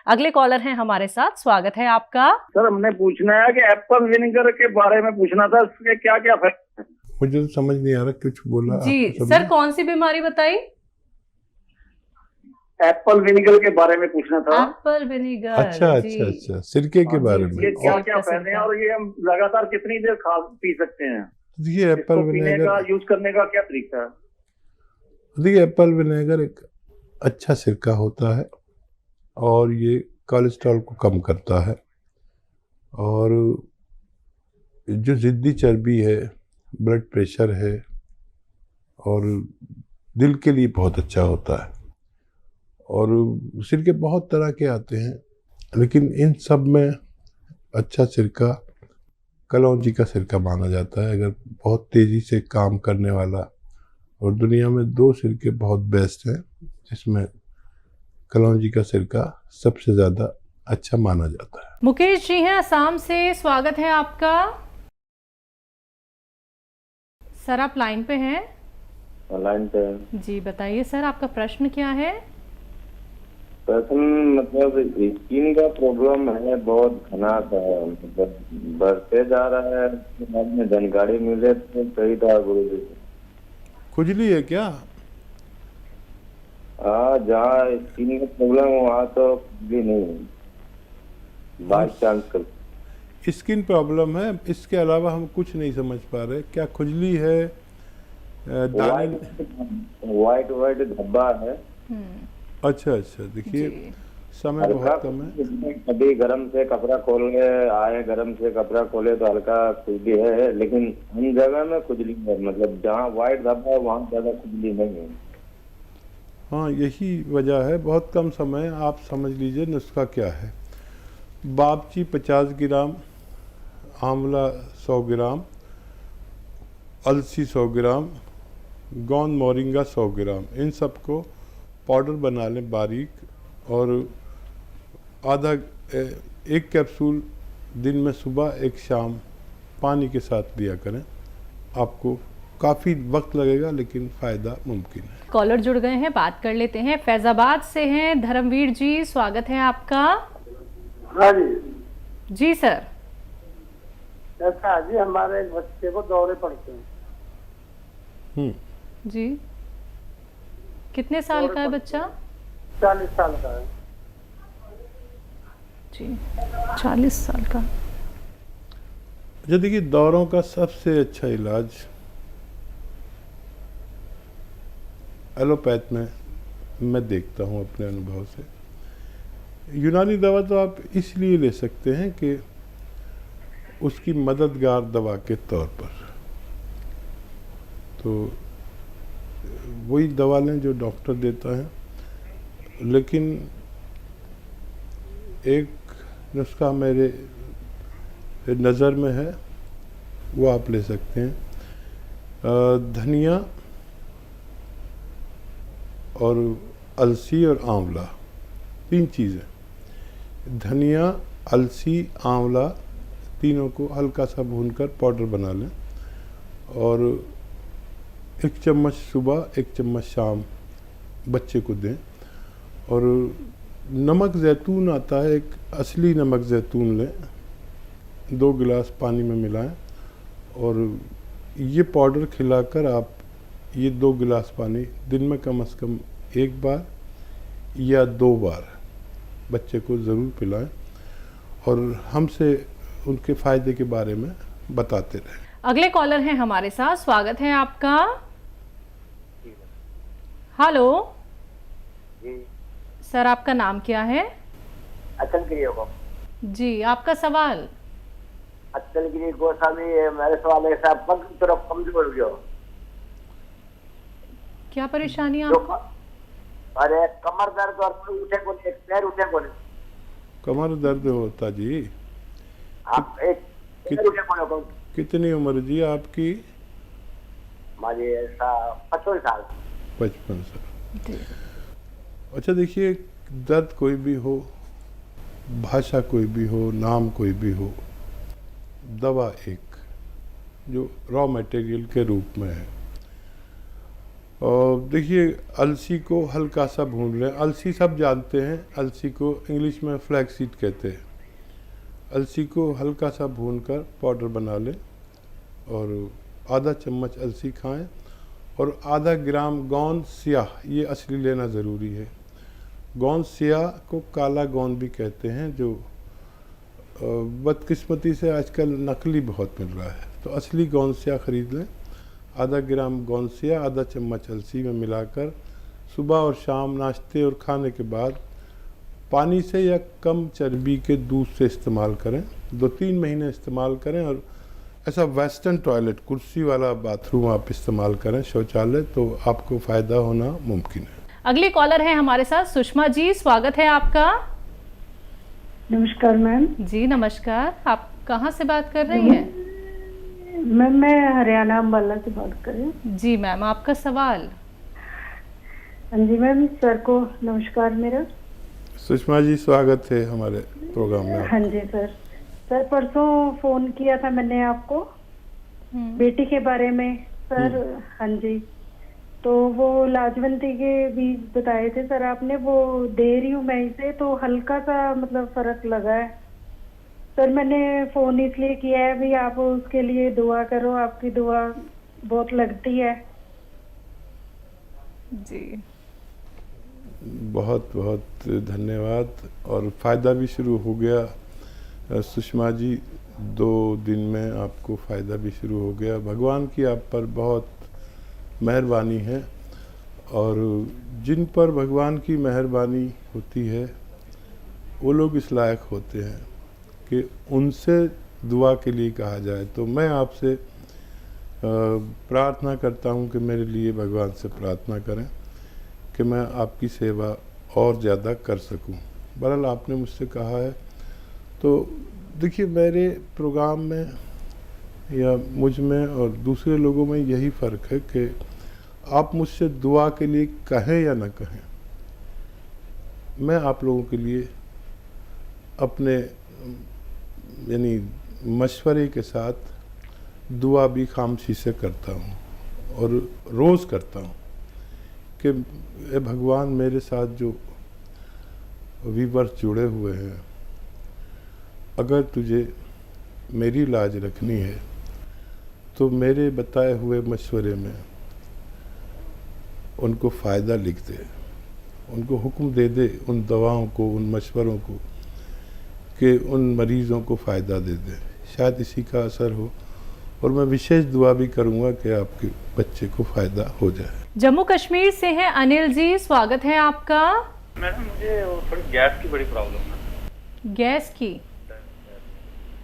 अगले कॉलर हैं हमारे साथ, स्वागत है आपका। सर हमने पूछना है कि एप्पल विनेगर के बारे में पूछना था, इसके क्या क्या फायदे हैं? मुझे तो समझ नहीं आ रहा, कुछ बोला जी आपको सर, कौन सी बीमारी बताई? एप्पल विनेगर के बारे में पूछना था। Apple vinegar. अच्छा जी। अच्छा अच्छा, सिरके के बारे में। ये क्या और क्या फायदे हैं और ये हम लगातार कितनी देर खा पी सकते हैं? देखिए एप्पल इसको पीने का विनेगर, यूज करने का क्या तरीका है? देखिए एप्पल विनेगर एक अच्छा सिरका होता है और ये कोलेस्ट्रॉल को कम करता है, और जो ज़िद्दी चर्बी है, ब्लड प्रेशर है, और दिल के लिए बहुत अच्छा होता है। और सिरके बहुत तरह के आते हैं, लेकिन इन सब में अच्छा सिरका कलौंजी का सिरका माना जाता है। अगर बहुत तेज़ी से काम करने वाला, और दुनिया में 2 सिरके बहुत बेस्ट हैं जिसमें कलौंजी का सिरका सबसे ज़्यादा अच्छा माना जाता है। मुकेश जी हैं असम से, स्वागत है आपका। सर आप लाइन पे हैं? लाइन पे। जी बताइए सर, आपका प्रश्न क्या है? प्रश्न मतलब स्किन का प्रॉब्लम है, बहुत घना सा, मतलब बढ़ते जा रहा है। बाद में जानकारी मिले तो सही था गुरु जी। खुजली है क्या? हाँ, जहाँ स्किन का प्रॉब्लम वहाँ तो भी नहीं है, बाई चांस कर। स्किन प्रॉब्लम है, इसके अलावा हम कुछ नहीं समझ पा रहे। क्या खुजली है? दाने? वाइट वाइट धब्बा है। अच्छा अच्छा, देखिए समय बहुत कम है। कभी गर्म से कपड़ा खोले आए, गर्म से कपड़ा खोले तो हल्का खुजली है, लेकिन उन जगह में खुजली है, मतलब जहाँ वाइट धब्बा है वहाँ ज्यादा खुजली नहीं है। हाँ, यही वजह है, बहुत कम समय। आप समझ लीजिए नुस्खा क्या है। बाबची 50 ग्राम, आंवला 100 ग्राम, अलसी 100 ग्राम, गोंद मोरिंगा 100 ग्राम, इन सबको पाउडर बना लें बारीक, और एक कैप्सूल दिन में सुबह एक शाम पानी के साथ लिया करें। आपको काफ़ी वक्त लगेगा लेकिन फ़ायदा मुमकिन है। कॉलर जुड़ गए हैं, बात कर लेते हैं। फैजाबाद से हैं धर्मवीर जी, स्वागत है आपका। हाँ जी। जी सर। ऐसा जी, हमारे एक बच्चे को दौरे पड़ते हैं। जी, कितने साल का है बच्चा? 40 साल का है जी, 40 साल का। अच्छा, देखिए दौरों का सबसे अच्छा इलाज एलोपैथ में मैं देखता हूँ अपने अनुभव से। यूनानी दवा तो आप इसलिए ले सकते हैं कि उसकी मददगार दवा के तौर पर, तो वही दवा लें जो डॉक्टर देता है। लेकिन एक नुस्खा मेरे नज़र में है, वो आप ले सकते हैं। धनिया और अलसी और आंवला, 3 चीज़ें, धनिया, अलसी, आंवला, तीनों को हल्का सा भूनकर पाउडर बना लें, और 1 चम्मच सुबह 1 चम्मच शाम बच्चे को दें। और नमक ज़ैतून आता है, एक असली नमक ज़ैतून लें, 2 गिलास पानी में मिलाएं, और ये पाउडर खिलाकर आप ये 2 गिलास पानी दिन में कम से कम 1 बार या 2 बार बच्चे को ज़रूर पिलाएं, और हमसे उनके फ़ायदे के बारे में बताते रहें। अगले कॉलर हैं हमारे साथ, स्वागत है आपका। हेलो जी। सर, आपका नाम क्या है? अचलगिरी को। जी, आपका सवाल। अचलगिरी गोस्वामी, मेरे सवाल है साहब, पग थोड़ा कमजोर हो गया। क्या परेशानी है आपको? अरे कमर दर्द और उठे को नहीं, पैर उठे को नहीं। कमर दर्द होता जी? आप एक पैर उठे को नहीं। कितनी उम्र जी आपकी? हमारी ऐसा 55 साल। 55 साल। अच्छा, देखिए दर्द कोई भी हो, भाषा कोई भी हो, नाम कोई भी हो, दवा एक जो रॉ मटेरियल के रूप में है, और देखिए, अलसी को हल्का सा भून लें। अलसी सब जानते हैं, अलसी को इंग्लिश में फ्लैक्स सीड कहते हैं। अलसी को हल्का सा भूनकर पाउडर बना लें और आधा चम्मच अलसी खाएं और आधा ग्राम गोंद स्याह, ये असली लेना ज़रूरी है। गोंद स्याह को काला गोंद भी कहते हैं, जो बदकिस्मती से आजकल नकली बहुत मिल रहा है। तो असली गोंद स्याह खरीद लें। आधा ग्राम गोंद स्याह आधा चम्मच अलसी में मिलाकर सुबह और शाम नाश्ते और खाने के बाद पानी से या कम चर्बी के दूध से इस्तेमाल करें। 2-3 महीने इस्तेमाल करें और ऐसा वेस्टर्न टॉयलेट, कुर्सी वाला बाथरूम आप इस्तेमाल करें, शौचालय, तो आपको फ़ायदा होना मुमकिन है। अगली कॉलर है हमारे साथ सुषमा जी, स्वागत है आपका। नमस्कार मैम। जी नमस्कार, आप कहाँ से बात कर रही हैं? मैम मैं हरियाणा अम्बाला से बात कर रही हूँ। जी मैम, आपका सवाल। हाँ जी मैम, सर को नमस्कार मेरा। सुषमा जी, स्वागत है हमारे प्रोग्राम में। हाँ जी सर परसों फोन किया था मैंने आपको बेटी के बारे में सर। हाँ जी, तो वो लाजवंती के बीज बताए थे सर आपने, वो दे रही हूँ मैं इसे, तो हल्का सा मतलब फर्क लगा है सर। मैंने फोन इसलिए किया है भी आप उसके लिए दुआ करो, आपकी दुआ बहुत लगती है। जी बहुत बहुत धन्यवाद। और फ़ायदा भी शुरू हो गया सुषमा जी, 2 दिन में आपको फ़ायदा भी शुरू हो गया। भगवान की आप पर बहुत मेहरबानी है, और जिन पर भगवान की मेहरबानी होती है वो लोग इस लायक होते हैं कि उनसे दुआ के लिए कहा जाए। तो मैं आपसे प्रार्थना करता हूँ कि मेरे लिए भगवान से प्रार्थना करें कि मैं आपकी सेवा और ज़्यादा कर सकूं। बहरहाल आपने मुझसे कहा है, तो देखिए, मेरे प्रोग्राम में या मुझ में और दूसरे लोगों में यही फ़र्क है कि आप मुझसे दुआ के लिए कहें या ना कहें, मैं आप लोगों के लिए अपने यानी मशवरे के साथ दुआ भी खामोशी से करता हूँ और रोज़ करता हूँ कि ए भगवान, मेरे साथ जो व्यूअर्स जुड़े हुए हैं, अगर तुझे मेरी लाज रखनी है तो मेरे बताए हुए मशवरे में उनको फ़ायदा लिख दे, उनको हुक्म दे दे उन दवाओं को, उन मशवरों को, कि उन मरीज़ों को फ़ायदा दे दे। शायद इसी का असर हो, और मैं विशेष दुआ भी करूँगा कि आपके बच्चे को फ़ायदा हो जाए। जम्मू कश्मीर से हैं अनिल जी, स्वागत है आपका। मैडम मुझे थोड़ी गैस की बड़ी प्रॉब्लम है। गैस की?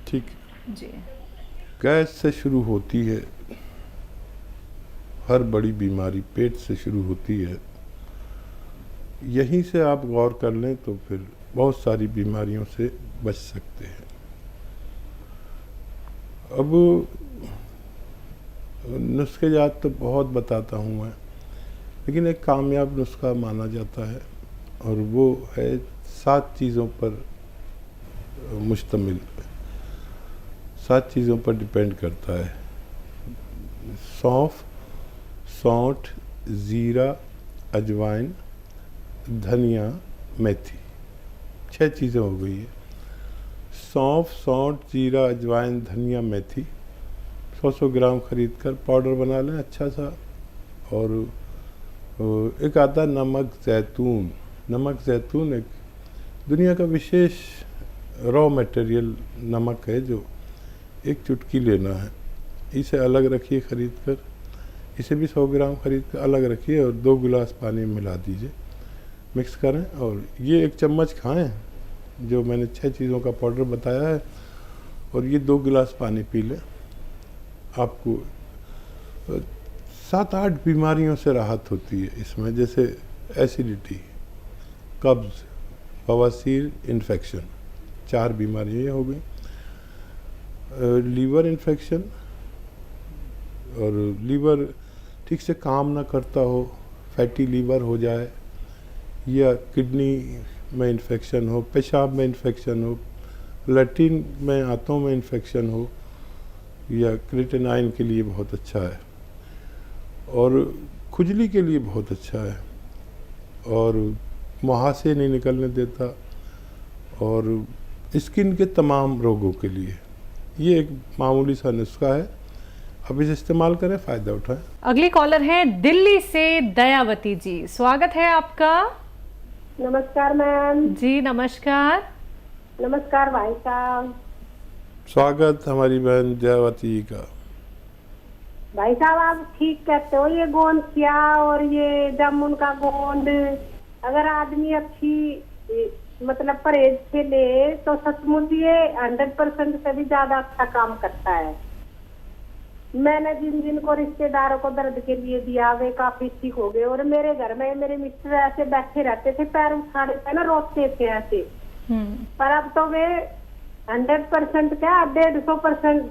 ठीक जी। गैस से शुरू होती है, हर बड़ी बीमारी पेट से शुरू होती है। यहीं से आप गौर कर लें तो फिर बहुत सारी बीमारियों से बच सकते हैं। अब नुस्खे जात तो बहुत बताता हूँ मैं, लेकिन एक कामयाब नुस्खा माना जाता है, और वो है 7 चीज़ों पर मुश्तमिल, 7 चीज़ों पर डिपेंड करता है। सौंफ, सौंठ, ज़ीरा, अजवाइन, धनिया, मेथी, 6 चीज़ें हो गई है। सौंफ, सौंठ, जीरा, अजवाइन, धनिया, मेथी 100-100 ग्राम खरीद कर पाउडर बना लें अच्छा सा। और एक आता नमक ज़ैतून। नमक ज़ैतून एक दुनिया का विशेष रॉ मटेरियल नमक है, जो एक चुटकी लेना है। इसे अलग रखिए खरीद कर, इसे भी 100 ग्राम खरीद कर अलग रखिए और 2 गिलास पानी में मिला दीजिए, मिक्स करें और ये 1 चम्मच खाएं, जो मैंने 6 चीज़ों का पाउडर बताया है, और ये 2 गिलास पानी पी लें। आपको 7-8 बीमारियों से राहत होती है इसमें, जैसे एसिडिटी, कब्ज़, बवासीर, इन्फेक्शन, 4 बीमारियाँ हो गई। लीवर इन्फेक्शन, और लीवर ठीक से काम ना करता हो, फैटी लीवर हो जाए, या किडनी में इन्फेक्शन हो, पेशाब में इन्फेक्शन हो, लैट्रिन में, आंतों में इन्फेक्शन हो, या क्रिएटिनाइन के लिए बहुत अच्छा है। और खुजली के लिए बहुत अच्छा है और मुहासे नहीं निकलने देता और स्किन के तमाम रोगों के लिए ये एक मामूली सा नुस्खा है। अब इसे इस्तेमाल करें, फ़ायदा उठाएं। अगली कॉलर हैं दिल्ली से दयावती जी, स्वागत है आपका। नमस्कार मैम। जी नमस्कार। नमस्कार भाई साहब। स्वागत हमारी बहन दयावती जी का। भाई साहब आप ठीक कहते हो, ये गोंद किया और ये जामुन का गोंद अगर आदमी अच्छी मतलब परहेज से ले तो सचमुच ये 100% से भी ज्यादा अच्छा काम करता है। मैंने जिन जिन को रिश्तेदारों को दर्द के लिए दिया वे काफी ठीक हो गए। और मेरे घर में मेरे मिस्टर ऐसे बैठे रहते थे, पैर उठाने पे ना रोते थे ऐसे, पर अब तो वे 100% क्या 150%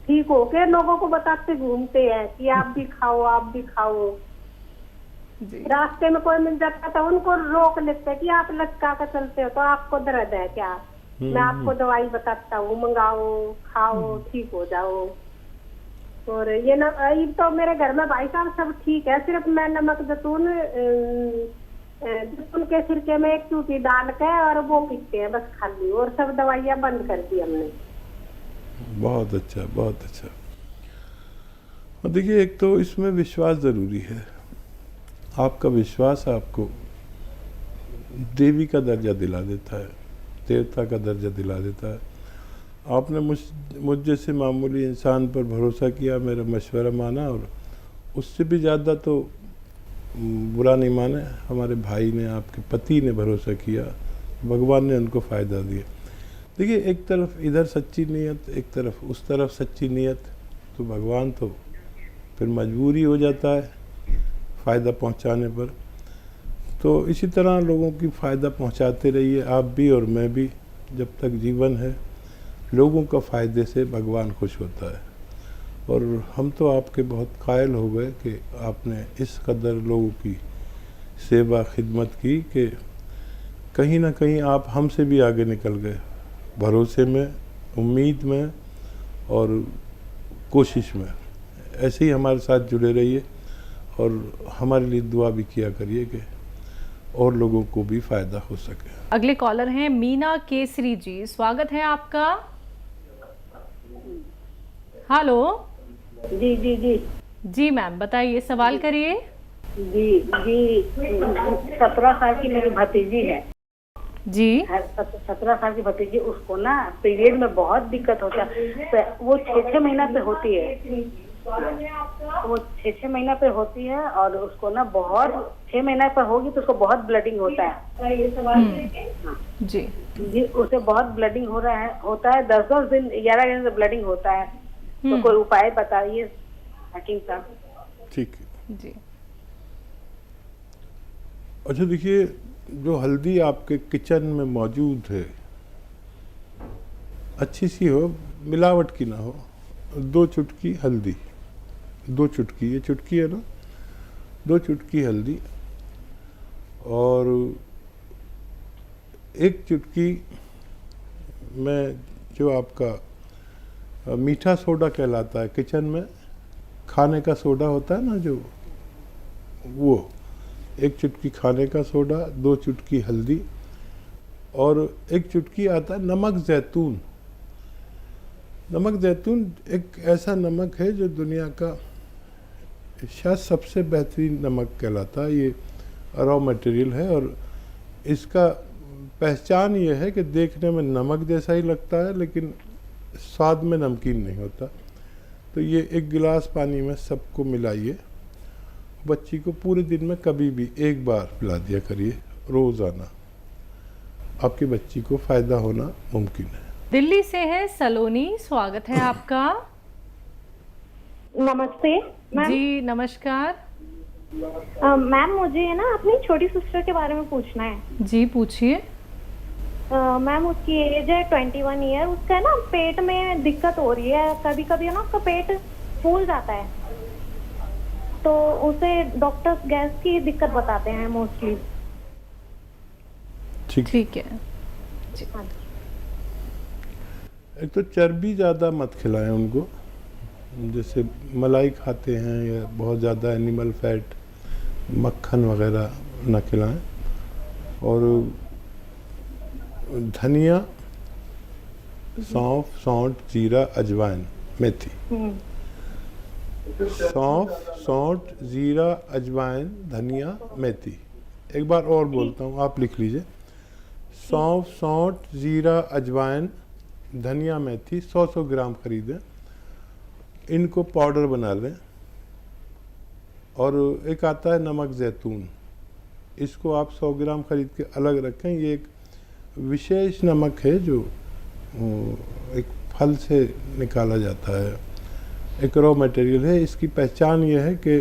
ठीक हो के लोगों को बताते घूमते हैं कि आप भी खाओ, आप भी खाओ। रास्ते में कोई मिल जाता तो उनको रोक लेते कि आप लटका कर चलते हो तो आपको दर्द है क्या, मैं आपको दवाई बताता हूँ, मंगाओ, खाओ, ठीक हो जाओ। और ये ना तो मेरे घर में भाई साहब सब ठीक है, सिर्फ मैं नमक जैतून के सिरके में एक चूटी डाल के और वो पीते हैं बस खाली, और सब दवाइयाँ बंद कर दी हमने। बहुत अच्छा, बहुत अच्छा। और देखिए, एक तो इसमें विश्वास ज़रूरी है। आपका विश्वास आपको देवी का दर्जा दिला देता है, देवता का दर्जा दिला देता है। आपने मुझ जैसे मामूली इंसान पर भरोसा किया, मेरा मशवरा माना, और उससे भी ज़्यादा तो बुरा नहीं माने, हमारे भाई ने, आपके पति ने भरोसा किया, भगवान ने उनको फ़ायदा दिया। देखिए, एक तरफ इधर सच्ची नीयत, एक तरफ उस तरफ सच्ची नीयत, तो भगवान तो फिर मजबूरी हो जाता है फ़ायदा पहुंचाने पर। तो इसी तरह लोगों की फ़ायदा पहुंचाते रहिए, आप भी और मैं भी, जब तक जीवन है। लोगों का फ़ायदे से भगवान खुश होता है। और हम तो आपके बहुत कायल हो गए कि आपने इस कदर लोगों की सेवा खिदमत की कि कहीं ना कहीं आप हमसे भी आगे निकल गए, भरोसे में, उम्मीद में और कोशिश में। ऐसे ही हमारे साथ जुड़े रहिए और हमारे लिए दुआ भी किया करिए कि और लोगों को भी फ़ायदा हो सके। अगले कॉलर हैं मीना केसरी जी, स्वागत है आपका। हेलो। जी जी जी जी मैम बताइए, सवाल करिए। जी जी 17 साल की मेरी भतीजी है जी। 17 साल की भतीजी, उसको ना पीरियड में बहुत दिक्कत होता है। वो 6-6 महीना पे होती है, वो 6-6 महीना पे होती है और उसको ना बहुत 6 महीना पे होगी तो उसको बहुत ब्लडिंग होता है। जी जी उसे बहुत ब्लडिंग होता है 10-10 दिन 11 दिन से ब्लडिंग होता है। तो कोई उपाय बताइए हकीम साहब। ठीक है जी। अच्छा, देखिए, जो हल्दी आपके किचन में मौजूद है, अच्छी सी हो, मिलावट की ना हो। 2 चुटकी हल्दी, 2 चुटकी, ये चुटकी है ना, 2 चुटकी हल्दी और 1 चुटकी में जो आपका मीठा सोडा कहलाता है, किचन में खाने का सोडा होता है ना जो, वो 1 चुटकी खाने का सोडा, 2 चुटकी हल्दी और 1 चुटकी आता है नमक जैतून। नमक जैतून एक ऐसा नमक है जो दुनिया का शायद सबसे बेहतरीन नमक कहलाता है। ये रॉ मटेरियल है और इसका पहचान ये है कि देखने में नमक जैसा ही लगता है लेकिन स्वाद में नमकीन नहीं होता। तो ये 1 गिलास पानी में सबको मिलाइए, बच्ची को पूरे दिन में कभी भी 1 बार पिला दिया करिए रोज़ाना, आपकी बच्ची को फ़ायदा होना मुमकिन है। दिल्ली से है सलोनी, स्वागत है आपका। नमस्ते मैम। जी नमस्कार। मैम मुझे ना अपनी छोटी सिस्टर के बारे में पूछना है। जी पूछिए। मैम उसकी एज है 21 ईयर, उसका ना पेट में दिक्कत हो रही है, कभी कभी ना उसका पेट फूल जाता है, तो उसे डॉक्टर्स गैस की दिक्कत बताते हैं मोस्टली। ठीक है। एक तो चर्बी ज़्यादा मत खिलाएं उनको, जैसे मलाई खाते हैं या बहुत ज़्यादा एनिमल फैट मक्खन वगैरह न खिलाएं। और धनिया, सौंफ, सौंठ, जीरा, अजवाइन, मेथी। सौंफ, सौंठ, जीरा, अजवाइन, धनिया, मेथी। एक बार और बोलता हूँ, आप लिख लीजिए। सौंफ, सौंठ, जीरा, अजवाइन, धनिया, मेथी 100-100 ग्राम खरीदें, इनको पाउडर बना लें। और एक आता है नमक जैतून, इसको आप 100 ग्राम खरीद के अलग रखें। ये एक विशेष नमक है जो एक फल से निकाला जाता है, एक रॉ मटेरियल है। इसकी पहचान ये है कि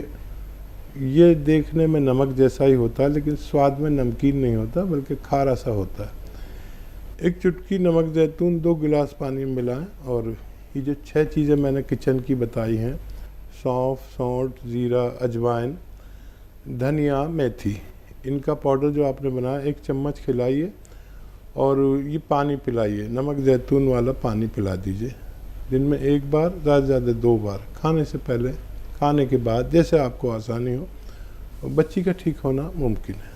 ये देखने में नमक जैसा ही होता है लेकिन स्वाद में नमकीन नहीं होता बल्कि खारा सा होता है। एक चुटकी नमक जैतून 2 गिलास पानी में मिलाएं। और ये जो 6 चीज़ें मैंने किचन की बताई हैं, सौंफ, सौंठ, जीरा, अजवाइन, धनिया, मेथी, इनका पाउडर जो आपने बनाया 1 चम्मच खिलाइए और ये पानी पिलाइए, नमक जैतून वाला पानी पिला दीजिए। दिन में 1 बार, ज़्यादा से ज़्यादा 2 बार, खाने से पहले, खाने के बाद, जैसे आपको आसानी हो। बच्ची का ठीक होना मुमकिन है।